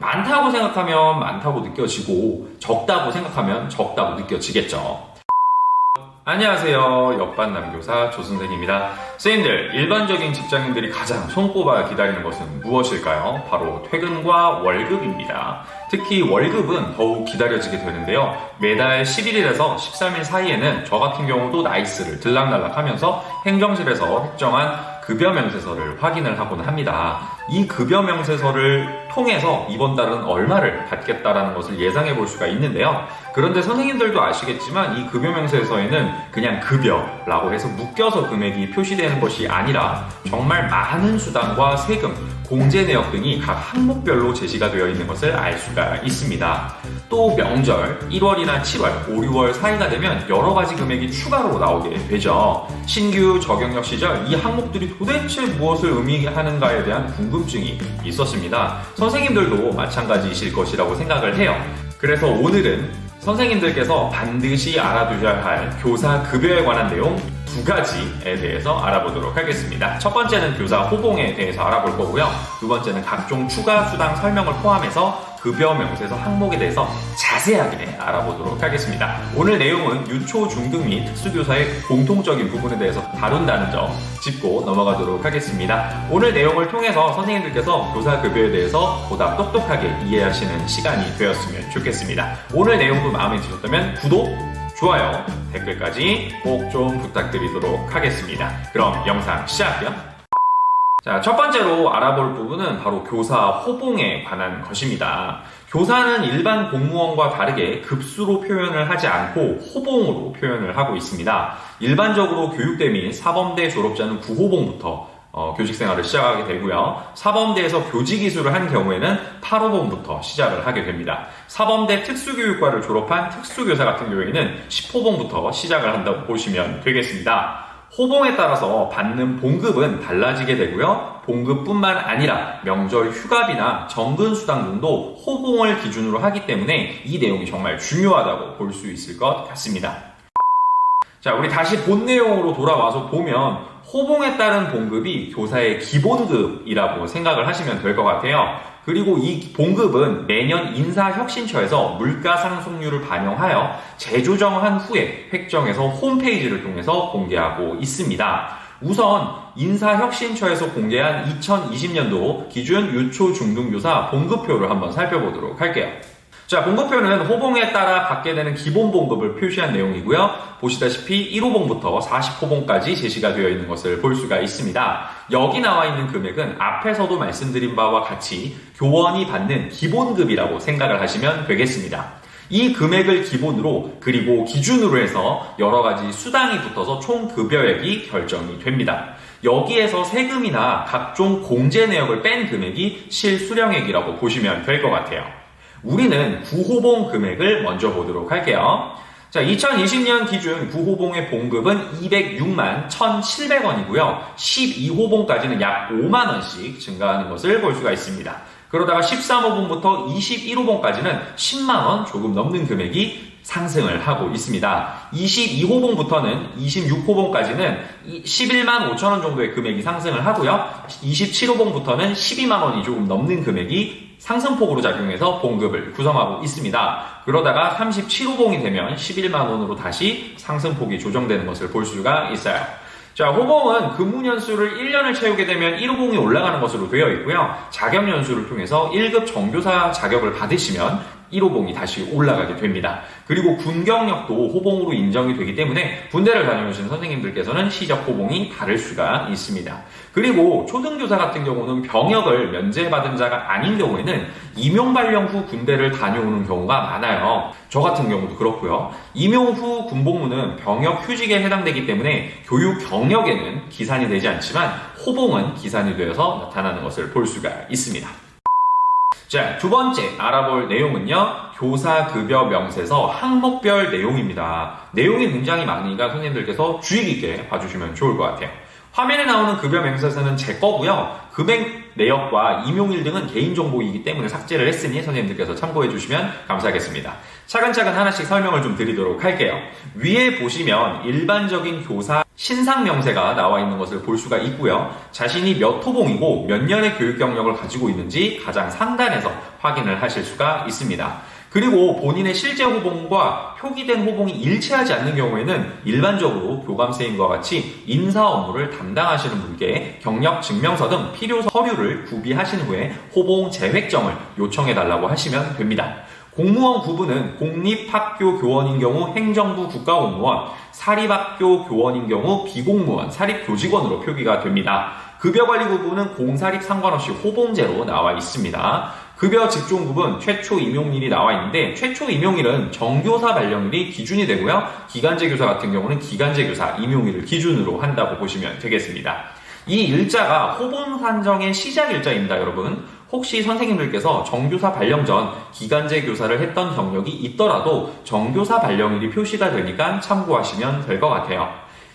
많다고 생각하면 많다고 느껴지고 적다고 생각하면 적다고 느껴지겠죠. 안녕하세요. 옆반남교사 조선생입니다. 선생님들, 일반적인 직장인들이 가장 손꼽아 기다리는 것은 무엇일까요? 바로 퇴근과 월급입니다. 특히 월급은 더욱 기다려지게 되는데요. 매달 11일에서 13일 사이에는 저 같은 경우도 나이스를 들락날락 하면서 행정실에서 획정한 급여 명세서를 확인을 하곤 합니다. 이 급여 명세서를 통해서 이번 달은 얼마를 받겠다라는 것을 예상해 볼 수가 있는데요. 그런데 선생님들도 아시겠지만 이 급여 명세서에는 그냥 급여라고 해서 묶여서 금액이 표시되는 것이 아니라 정말 많은 수당과 세금, 공제 내역 등이 각 항목별로 제시가 되어 있는 것을 알 수가 있습니다. 또 명절, 1월이나 7월, 5, 6월 사이가 되면 여러 가지 금액이 추가로 나오게 되죠. 신규 적용력 시절 이 항목들이 도대체 무엇을 의미하는가에 대한 궁금증이 있었습니다. 선생님들도 마찬가지이실 것이라고 생각을 해요. 그래서 오늘은 선생님들께서 반드시 알아두셔야 할 교사 급여에 관한 내용 두 가지에 대해서 알아보도록 하겠습니다. 첫 번째는 교사 호봉에 대해서 알아볼 거고요. 두 번째는 각종 추가 수당 설명을 포함해서 급여 명세서 항목에 대해서 자세하게 알아보도록 하겠습니다. 오늘 내용은 유초, 중등 및 특수교사의 공통적인 부분에 대해서 다룬다는 점 짚고 넘어가도록 하겠습니다. 오늘 내용을 통해서 선생님들께서 교사 급여에 대해서 보다 똑똑하게 이해하시는 시간이 되었으면 좋겠습니다. 오늘 내용도 마음에 드셨다면 구독, 좋아요, 댓글까지 꼭 좀 부탁드리도록 하겠습니다. 그럼 영상 시작할게요. 자, 첫 번째로 알아볼 부분은 바로 교사 호봉에 관한 것입니다. 교사는 일반 공무원과 다르게 급수로 표현을 하지 않고 호봉으로 표현을 하고 있습니다. 일반적으로 교육대 및 사범대 졸업자는 9호봉부터 교직 생활을 시작하게 되고요. 사범대에서 교직 이수를 한 경우에는 8호봉부터 시작을 하게 됩니다. 사범대 특수교육과를 졸업한 특수교사 같은 경우에는 10호봉부터 시작을 한다고 보시면 되겠습니다. 호봉에 따라서 받는 봉급은 달라지게 되고요. 봉급뿐만 아니라 명절 휴가비나 정근 수당 등도 호봉을 기준으로 하기 때문에 이 내용이 정말 중요하다고 볼 수 있을 것 같습니다. 자, 우리 다시 본 내용으로 돌아와서 보면 호봉에 따른 봉급이 교사의 기본급이라고 생각을 하시면 될 것 같아요. 그리고 이 봉급은 매년 인사혁신처에서 물가상승률을 반영하여 재조정한 후에 획정해서 홈페이지를 통해서 공개하고 있습니다. 우선 인사혁신처에서 공개한 2020년도 기준 유초 중등교사 봉급표를 한번 살펴보도록 할게요. 자, 봉급표는 호봉에 따라 받게 되는 기본 봉급을 표시한 내용이고요. 보시다시피 1호봉부터 40호봉까지 제시가 되어 있는 것을 볼 수가 있습니다. 여기 나와 있는 금액은 앞에서도 말씀드린 바와 같이 교원이 받는 기본급이라고 생각을 하시면 되겠습니다. 이 금액을 기본으로 그리고 기준으로 해서 여러 가지 수당이 붙어서 총 급여액이 결정이 됩니다. 여기에서 세금이나 각종 공제 내역을 뺀 금액이 실수령액이라고 보시면 될 것 같아요. 우리는 9호봉 금액을 먼저 보도록 할게요. 자, 2020년 기준 9호봉의 봉급은 206만 1,700원이고요. 12호봉까지는 약 5만원씩 증가하는 것을 볼 수가 있습니다. 그러다가 13호봉부터 21호봉까지는 10만원 조금 넘는 금액이 상승을 하고 있습니다. 22호봉부터는 26호봉까지는 11만 5천원 정도의 금액이 상승을 하고요. 27호봉부터는 12만원이 조금 넘는 금액이 상승폭으로 작용해서 봉급을 구성하고 있습니다. 그러다가 37호봉이 되면 11만원으로 다시 상승폭이 조정되는 것을 볼 수가 있어요. 자, 호봉은 근무연수를 1년을 채우게 되면 1호봉이 올라가는 것으로 되어 있고요. 자격연수를 통해서 1급 정교사 자격을 받으시면 1호봉이 다시 올라가게 됩니다. 그리고 군경력도 호봉으로 인정이 되기 때문에 군대를 다녀오신 선생님들께서는 시적 호봉이 다를 수가 있습니다. 그리고 초등교사 같은 경우는 병역을 면제받은 자가 아닌 경우에는 임용 발령 후 군대를 다녀오는 경우가 많아요. 저 같은 경우도 그렇고요. 임용 후 군복무는 병역 휴직에 해당되기 때문에 교육 경력에는 기산이 되지 않지만 호봉은 기산이 되어서 나타나는 것을 볼 수가 있습니다. 자, 두 번째 알아볼 내용은요. 교사급여 명세서 항목별 내용입니다. 내용이 굉장히 많으니까 선생님들께서 주의 깊게 봐주시면 좋을 것 같아요. 화면에 나오는 급여 명세서는 제 거고요. 금액 내역과 임용일 등은 개인정보이기 때문에 삭제를 했으니 선생님들께서 참고해 주시면 감사하겠습니다. 차근차근 하나씩 설명을 좀 드리도록 할게요. 위에 보시면 일반적인 교사 신상 명세가 나와 있는 것을 볼 수가 있고요. 자신이 몇 호봉이고 몇 년의 교육 경력을 가지고 있는지 가장 상단에서 확인을 하실 수가 있습니다. 그리고 본인의 실제 호봉과 표기된 호봉이 일치하지 않는 경우에는 일반적으로 교감생님과 같이 인사 업무를 담당하시는 분께 경력 증명서 등 필요 서류를 구비하신 후에 호봉 재획정을 요청해달라고 하시면 됩니다. 공무원 구분은 공립학교 교원인 경우 행정부 국가공무원, 사립학교 교원인 경우 비공무원, 사립교직원으로 표기가 됩니다. 급여관리 구분은 공사립 상관없이 호봉제로 나와 있습니다. 급여 직종 구분 최초 임용일이 나와 있는데 최초 임용일은 정교사 발령일이 기준이 되고요. 기간제 교사 같은 경우는 기간제 교사 임용일을 기준으로 한다고 보시면 되겠습니다. 이 일자가 호봉 산정의 시작 일자입니다, 여러분. 혹시 선생님들께서 정교사 발령 전 기간제 교사를 했던 경력이 있더라도 정교사 발령일이 표시가 되니까 참고하시면 될 것 같아요.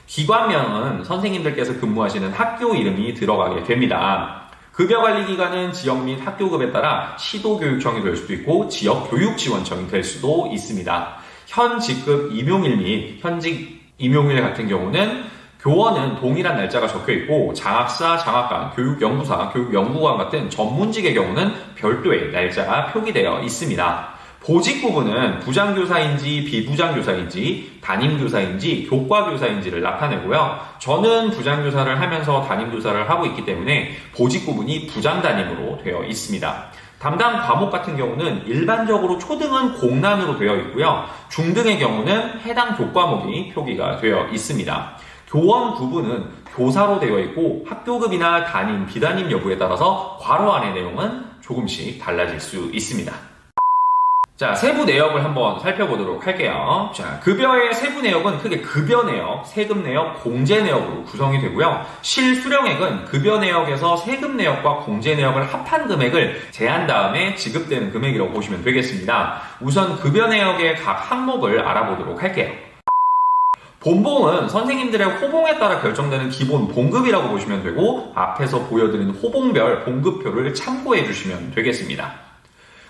기관명은 선생님들께서 근무하시는 학교 이름이 들어가게 됩니다. 급여관리기관은 지역 및 학교급에 따라 시도교육청이 될 수도 있고 지역교육지원청이 될 수도 있습니다. 현 직급 임용일 및 현직 임용일 같은 경우는 교원은 동일한 날짜가 적혀있고 장학사, 장학관, 교육연구사, 교육연구관 같은 전문직의 경우는 별도의 날짜가 표기되어 있습니다. 보직 구분은 부장교사인지 비부장교사인지 담임교사인지 교과교사인지를 나타내고요. 저는 부장교사를 하면서 담임교사를 하고 있기 때문에 보직 구분이 부장담임으로 되어 있습니다. 담당 과목 같은 경우는 일반적으로 초등은 공란으로 되어 있고요. 중등의 경우는 해당 교과목이 표기가 되어 있습니다. 교원 구분은 교사로 되어 있고 학교급이나 담임, 비담임 여부에 따라서 괄호 안의 내용은 조금씩 달라질 수 있습니다. 자, 세부 내역을 한번 살펴보도록 할게요. 자, 급여의 세부 내역은 크게 급여 내역, 세금 내역, 공제 내역으로 구성이 되고요. 실수령액은 급여 내역에서 세금 내역과 공제 내역을 합한 금액을 제한 다음에 지급되는 금액이라고 보시면 되겠습니다. 우선 급여 내역의 각 항목을 알아보도록 할게요. 본봉은 선생님들의 호봉에 따라 결정되는 기본 봉급이라고 보시면 되고 앞에서 보여드린 호봉별 봉급표를 참고해 주시면 되겠습니다.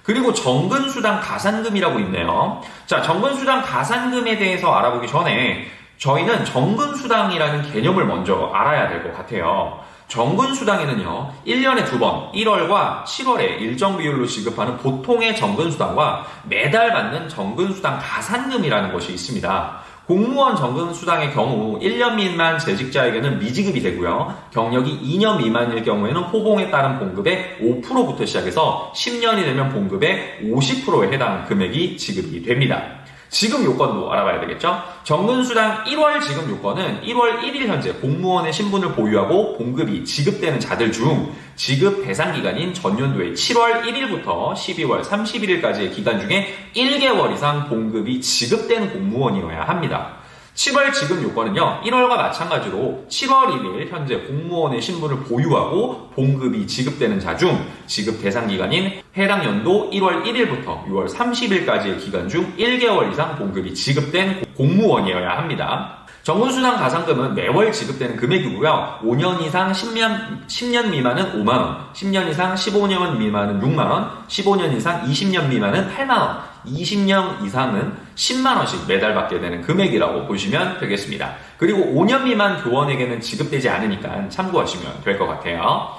그리고 정근수당 가산금이라고 있네요. 자, 정근수당 가산금에 대해서 알아보기 전에 저희는 정근수당이라는 개념을 먼저 알아야 될 것 같아요. 정근수당에는요, 1년에 2번, 1월과 7월에 일정 비율로 지급하는 보통의 정근수당과 매달 받는 정근수당 가산금이라는 것이 있습니다. 공무원 정근수당의 경우 1년 미만 재직자에게는 미지급이 되고요. 경력이 2년 미만일 경우에는 호봉에 따른 봉급의 5%부터 시작해서 10년이 되면 봉급의 50%에 해당 금액이 지급이 됩니다. 지급 요건도 알아봐야 되겠죠? 정근수당 1월 지급 요건은 1월 1일 현재 공무원의 신분을 보유하고 봉급이 지급되는 자들 중 지급 대상 기간인 전년도의 7월 1일부터 12월 31일까지의 기간 중에 1개월 이상 봉급이 지급되는 공무원이어야 합니다. 7월 지급 요건은요, 1월과 마찬가지로 7월 1일 현재 공무원의 신분을 보유하고 봉급이 지급되는 자 중 지급 대상 기간인 해당 연도 1월 1일부터 6월 30일까지의 기간 중 1개월 이상 봉급이 지급된 공무원이어야 합니다. 정근수당 가산금은 매월 지급되는 금액이고요. 5년 이상 10년 미만은 5만원, 10년 이상 15년 미만은 6만원, 15년 이상 20년 미만은 8만원, 20년 이상은 10만원씩 매달 받게 되는 금액이라고 보시면 되겠습니다. 그리고 5년 미만 교원에게는 지급되지 않으니까 참고하시면 될 것 같아요.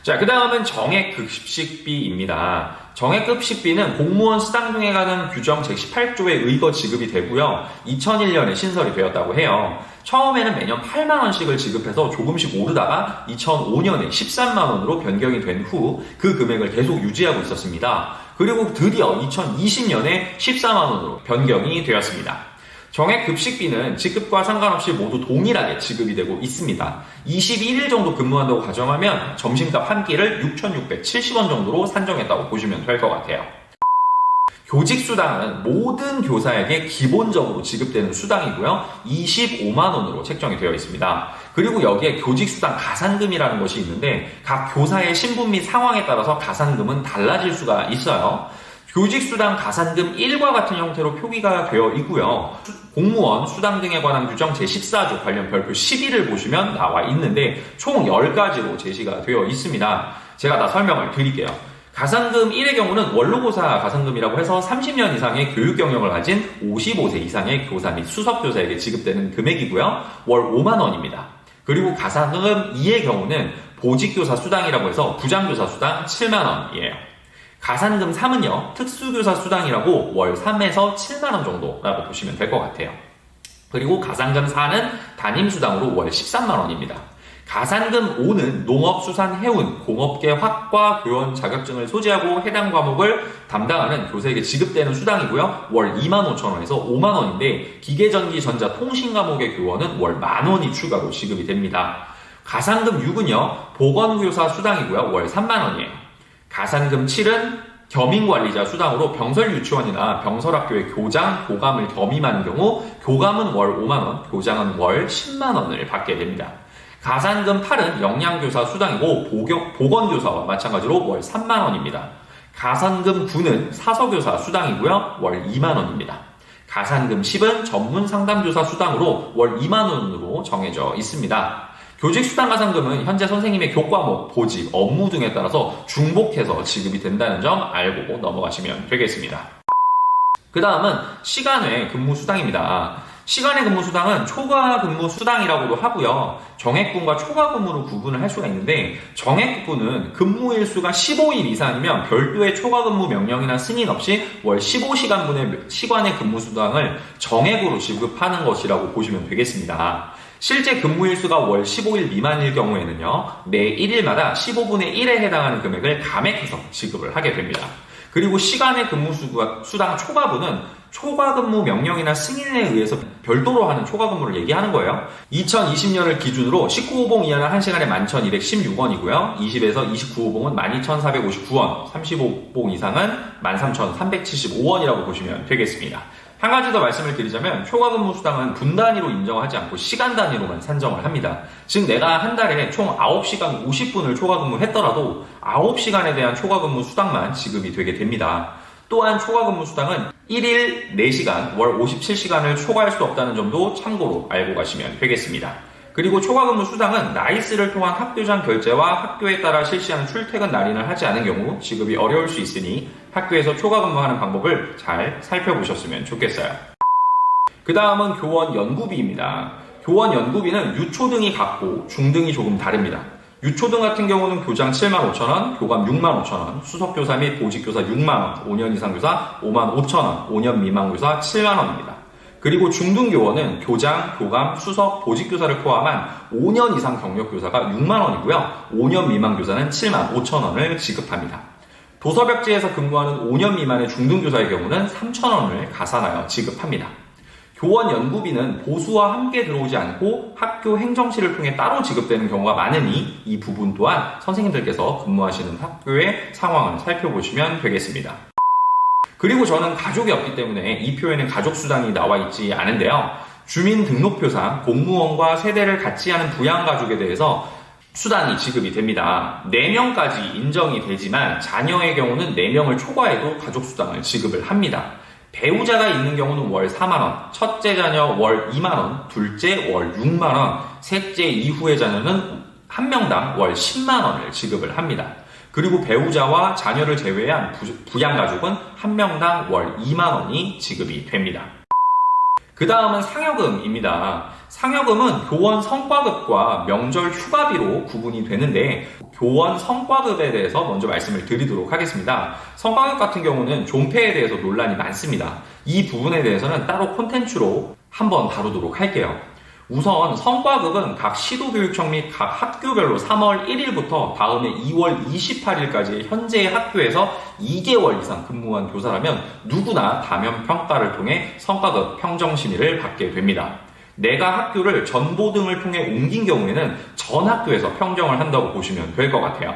자, 그 다음은 정액급식비입니다. 정액급식비는 공무원 수당 등에 관한 규정 제18조에 의거 지급이 되고요. 2001년에 신설이 되었다고 해요. 처음에는 매년 8만원씩을 지급해서 조금씩 오르다가 2005년에 13만원으로 변경이 된 후 그 금액을 계속 유지하고 있었습니다. 그리고 드디어 2020년에 14만원으로 변경이 되었습니다. 정액급식비는 직급과 상관없이 모두 동일하게 지급이 되고 있습니다. 21일 정도 근무한다고 가정하면 점심값 한 끼를 6,670원 정도로 산정했다고 보시면 될 것 같아요. 교직수당은 모든 교사에게 기본적으로 지급되는 수당이고요. 25만원으로 책정이 되어 있습니다. 그리고 여기에 교직수당 가산금이라는 것이 있는데 각 교사의 신분 및 상황에 따라서 가산금은 달라질 수가 있어요. 교직수당 가산금 1과 같은 형태로 표기가 되어 있고요. 공무원 수당 등에 관한 규정 제14조 관련 별표 11을 보시면 나와 있는데 총 10가지로 제시가 되어 있습니다. 제가 다 설명을 드릴게요. 가산금 1의 경우는 원로고사 가산금이라고 해서 30년 이상의 교육 경력을 가진 55세 이상의 교사 및 수석교사에게 지급되는 금액이고요. 월 5만 원입니다. 그리고 가산금 2의 경우는 보직교사 수당이라고 해서 부장교사 수당 7만 원이에요. 가산금 3은요, 특수교사 수당이라고 월 3에서 7만 원 정도라고 보시면 될 것 같아요. 그리고 가산금 4는 담임수당으로 월 13만 원입니다. 가산금 5는 농업수산해운, 공업계 학과 교원 자격증을 소지하고 해당 과목을 담당하는 교사에게 지급되는 수당이고요. 월 2만 5천 원에서 5만 원인데 기계전기 전자 통신 과목의 교원은 월 만 원이 추가로 지급이 됩니다. 가산금 6은요. 보건교사 수당이고요. 월 3만 원이에요. 가산금 7은 겸임관리자 수당으로 병설유치원이나 병설학교의 교장, 교감을 겸임하는 경우 교감은 월 5만 원, 교장은 월 10만 원을 받게 됩니다. 가산금 8은 영양교사 수당이고 보건교사와 마찬가지로 월 3만 원입니다. 가산금 9는 사서교사 수당이고요. 월 2만 원입니다. 가산금 10은 전문상담교사 수당으로 월 2만 원으로 정해져 있습니다. 교직수당 가산금은 현재 선생님의 교과목, 보직, 업무 등에 따라서 중복해서 지급이 된다는 점 알고 넘어가시면 되겠습니다. 그 다음은 시간외 근무수당입니다. 시간의 근무수당은 초과근무수당이라고도 하고요. 정액분과 초과근무로 구분을 할 수가 있는데 정액분은 근무일수가 15일 이상이면 별도의 초과근무 명령이나 승인 없이 월 15시간분의 시간의 근무수당을 정액으로 지급하는 것이라고 보시면 되겠습니다. 실제 근무일수가 월 15일 미만일 경우에는요. 매 1일마다 15분의 1에 해당하는 금액을 감액해서 지급을 하게 됩니다. 그리고 시간의 근무수당 초과분은 초과근무 명령이나 승인에 의해서 별도로 하는 초과근무를 얘기하는 거예요. 2020년을 기준으로 19호봉 이하는 1시간에 11,216원이고요. 20에서 29호봉은 12,459원, 35호봉 이상은 13,375원이라고 보시면 되겠습니다. 한 가지 더 말씀을 드리자면 초과근무 수당은 분 단위로 인정하지 않고 시간 단위로만 산정을 합니다. 즉 내가 한 달에 총 9시간 50분을 초과근무했더라도 9시간에 대한 초과근무 수당만 지급이 되게 됩니다. 또한 초과근무 수당은 1일 4시간, 월 57시간을 초과할 수 없다는 점도 참고로 알고 가시면 되겠습니다. 그리고 초과근무 수당은 나이스를 통한 학교장 결제와 학교에 따라 실시하는 출퇴근 날인을 하지 않은 경우 지급이 어려울 수 있으니 학교에서 초과근무하는 방법을 잘 살펴보셨으면 좋겠어요. 그 다음은 교원 연구비입니다. 교원 연구비는 유초등이 같고 중등이 조금 다릅니다. 유초등 같은 경우는 교장 75,000원, 교감 65,000원, 수석교사 및 보직교사 6만원, 5년 이상 교사 55,000원, 5년 미만 교사 7만원입니다. 그리고 중등교원은 교장, 교감, 수석, 보직교사를 포함한 5년 이상 경력교사가 6만원이고요. 5년 미만 교사는 7만 5천원을 지급합니다. 도서벽지에서 근무하는 5년 미만의 중등교사의 경우는 3천원을 가산하여 지급합니다. 교원 연구비는 보수와 함께 들어오지 않고 학교 행정실을 통해 따로 지급되는 경우가 많으니 이 부분 또한 선생님들께서 근무하시는 학교의 상황을 살펴보시면 되겠습니다. 그리고 저는 가족이 없기 때문에 이 표에는 가족수당이 나와 있지 않은데요. 주민등록표상 공무원과 세대를 같이 하는 부양가족에 대해서 수당이 지급이 됩니다. 4명까지 인정이 되지만 자녀의 경우는 4명을 초과해도 가족수당을 지급을 합니다. 배우자가 있는 경우는 월 4만원, 첫째 자녀 월 2만원, 둘째 월 6만원, 셋째 이후의 자녀는 한 명당 월 10만원을 지급을 합니다. 그리고 배우자와 자녀를 제외한 부양가족은 한 명당 월 2만원이 지급이 됩니다. 그 다음은 상여금입니다. 상여금은 교원 성과급과 명절 휴가비로 구분이 되는데 교원 성과급에 대해서 먼저 말씀을 드리도록 하겠습니다. 성과급 같은 경우는 존폐에 대해서 논란이 많습니다. 이 부분에 대해서는 따로 콘텐츠로 한번 다루도록 할게요. 우선 성과급은 각 시도교육청 및 각 학교별로 3월 1일부터 다음해 2월 28일까지 현재의 학교에서 2개월 이상 근무한 교사라면 누구나 다면평가를 통해 성과급 평정심의를 받게 됩니다. 내가 학교를 전보 등을 통해 옮긴 경우에는 전 학교에서 평정을 한다고 보시면 될 것 같아요.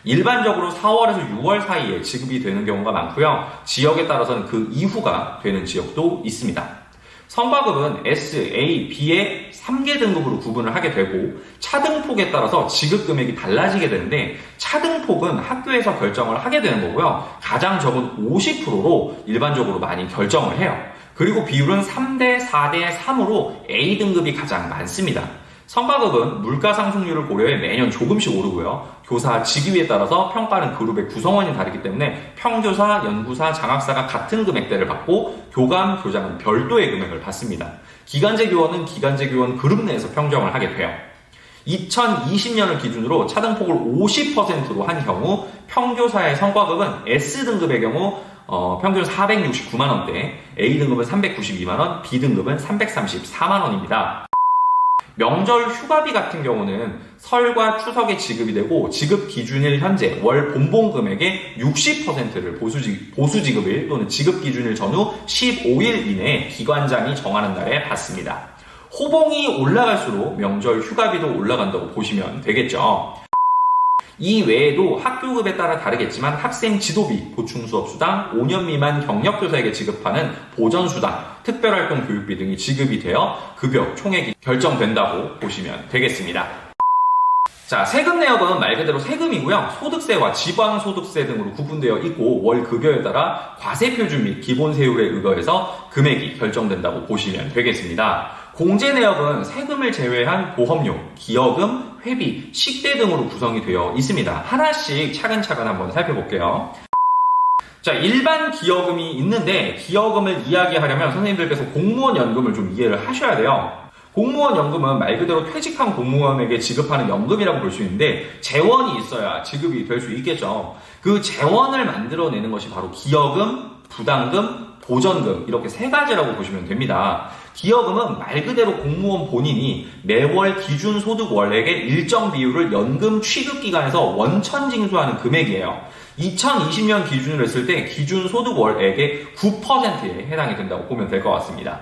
일반적으로 4월에서 6월 사이에 지급이 되는 경우가 많고요. 지역에 따라서는 그 이후가 되는 지역도 있습니다. 성과급은 S, A, B의 3개 등급으로 구분을 하게 되고 차등폭에 따라서 지급 금액이 달라지게 되는데 차등폭은 학교에서 결정을 하게 되는 거고요. 가장 적은 50%로 일반적으로 많이 결정을 해요. 그리고 비율은 3대 4대 3으로 A 등급이 가장 많습니다. 성과급은 물가 상승률을 고려해 매년 조금씩 오르고요. 교사 직위에 따라서 평가는 그룹의 구성원이 다르기 때문에 평교사, 연구사, 장학사가 같은 금액대를 받고 교감, 교장은 별도의 금액을 받습니다. 기간제 교원은 기간제 교원 그룹 내에서 평정을 하게 돼요. 2020년을 기준으로 차등폭을 50%로 한 경우 평교사의 성과급은 S등급의 경우 평균 469만원대, A등급은 392만원, B등급은 334만원입니다. 명절 휴가비 같은 경우는 설과 추석에 지급이 되고 지급 기준일 현재 월 본봉 금액의 60%를 보수 지급일 또는 지급 기준일 전후 15일 이내에 기관장이 정하는 날에 받습니다. 호봉이 올라갈수록 명절 휴가비도 올라간다고 보시면 되겠죠. 이 외에도 학교급에 따라 다르겠지만 학생 지도비, 보충수업수당, 5년 미만 경력교사에게 지급하는 보전수당, 특별활동 교육비 등이 지급이 되어 급여 총액이 결정된다고 보시면 되겠습니다. 자, 세금 내역은 말 그대로 세금이고요. 소득세와 지방소득세 등으로 구분되어 있고 월 급여에 따라 과세표준 및 기본세율에 의거해서 금액이 결정된다고 보시면 되겠습니다. 공제 내역은 세금을 제외한 보험료, 기여금, 회비, 식대 등으로 구성이 되어 있습니다. 하나씩 차근차근 한번 살펴볼게요. 자, 일반 기여금이 있는데 기여금을 이야기하려면 선생님들께서 공무원 연금을 좀 이해를 하셔야 돼요. 공무원 연금은 말 그대로 퇴직한 공무원에게 지급하는 연금이라고 볼 수 있는데 재원이 있어야 지급이 될 수 있겠죠. 그 재원을 만들어내는 것이 바로 기여금, 부담금, 보전금 이렇게 세 가지라고 보시면 됩니다. 기여금은 말 그대로 공무원 본인이 매월 기준 소득 월액의 일정 비율을 연금 취급기관에서 원천 징수하는 금액이에요. 2020년 기준으로 했을 때 기준 소득 월액의 9%에 해당이 된다고 보면 될 것 같습니다.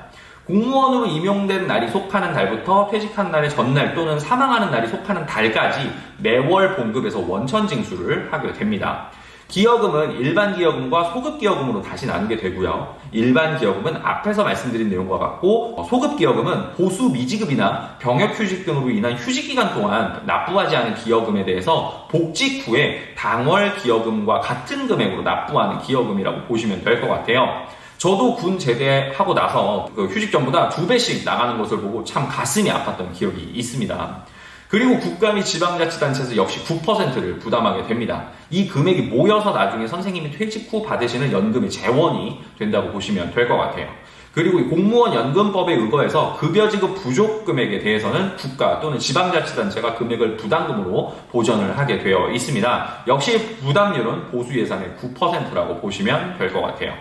공무원으로 임용된 날이 속하는 달부터 퇴직한 날의 전날 또는 사망하는 날이 속하는 달까지 매월 봉급에서 원천 징수를 하게 됩니다. 기여금은 일반 기여금과 소급 기여금으로 다시 나누게 되고요. 일반 기여금은 앞에서 말씀드린 내용과 같고 소급 기여금은 보수 미지급이나 병역휴직 등으로 인한 휴직기간 동안 납부하지 않은 기여금에 대해서 복직 후에 당월 기여금과 같은 금액으로 납부하는 기여금이라고 보시면 될 것 같아요. 저도 군 제대하고 나서 휴직 전보다 2배씩 나가는 것을 보고 참 가슴이 아팠던 기억이 있습니다. 그리고 국가 및 지방자치단체에서 역시 9%를 부담하게 됩니다. 이 금액이 모여서 나중에 선생님이 퇴직 후 받으시는 연금의 재원이 된다고 보시면 될 것 같아요. 그리고 이 공무원 연금법에 의거해서 급여 지급 부족 금액에 대해서는 국가 또는 지방자치단체가 금액을 부담금으로 보전을 하게 되어 있습니다. 역시 부담률은 보수 예산의 9%라고 보시면 될 것 같아요.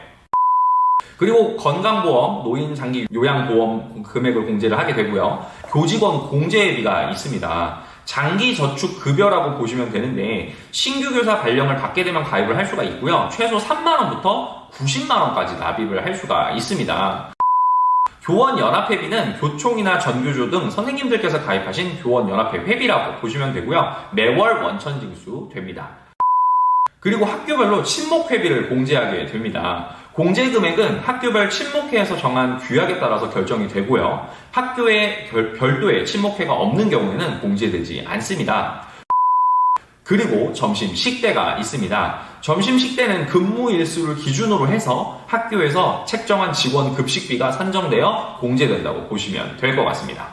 그리고 건강보험, 노인장기 요양보험 금액을 공제를 하게 되고요. 교직원 공제비가 있습니다. 장기저축급여라고 보시면 되는데 신규 교사 발령을 받게 되면 가입을 할 수가 있고요. 최소 3만원부터 90만원까지 납입을 할 수가 있습니다. 교원연합회비는 교총이나 전교조 등 선생님들께서 가입하신 교원연합회 회비라고 보시면 되고요. 매월 원천징수 됩니다. 그리고 학교별로 친목회비를 공제하게 됩니다. 공제 금액은 학교별 친목회에서 정한 규약에 따라서 결정이 되고요. 학교에 별도의 친목회가 없는 경우에는 공제되지 않습니다. 그리고 점심 식대가 있습니다. 점심 식대는 근무 일수를 기준으로 해서 학교에서 책정한 직원 급식비가 산정되어 공제된다고 보시면 될 것 같습니다.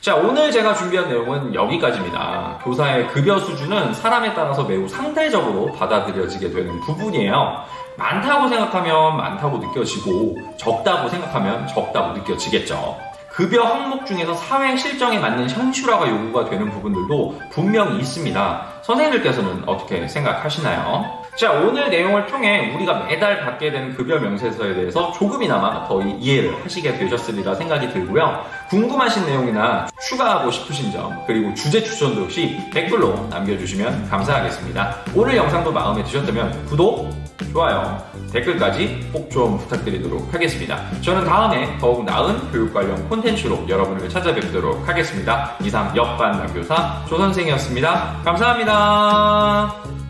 자, 오늘 제가 준비한 내용은 여기까지입니다. 교사의 급여 수준은 사람에 따라서 매우 상대적으로 받아들여지게 되는 부분이에요. 많다고 생각하면 많다고 느껴지고 적다고 생각하면 적다고 느껴지겠죠. 급여 항목 중에서 사회 실정에 맞는 현실화가 요구가 되는 부분들도 분명히 있습니다. 선생님들께서는 어떻게 생각하시나요? 자, 오늘 내용을 통해 우리가 매달 받게 되는 급여 명세서에 대해서 조금이나마 더 이해를 하시게 되셨으리라 생각이 들고요. 궁금하신 내용이나 추가하고 싶으신 점 그리고 주제 추천도 역시 댓글로 남겨주시면 감사하겠습니다. 오늘 영상도 마음에 드셨다면 구독, 좋아요, 댓글까지 꼭 좀 부탁드리도록 하겠습니다. 저는 다음에 더욱 나은 교육 관련 콘텐츠로 여러분을 찾아뵙도록 하겠습니다. 이상 역반 남교사 조선생이었습니다. 감사합니다.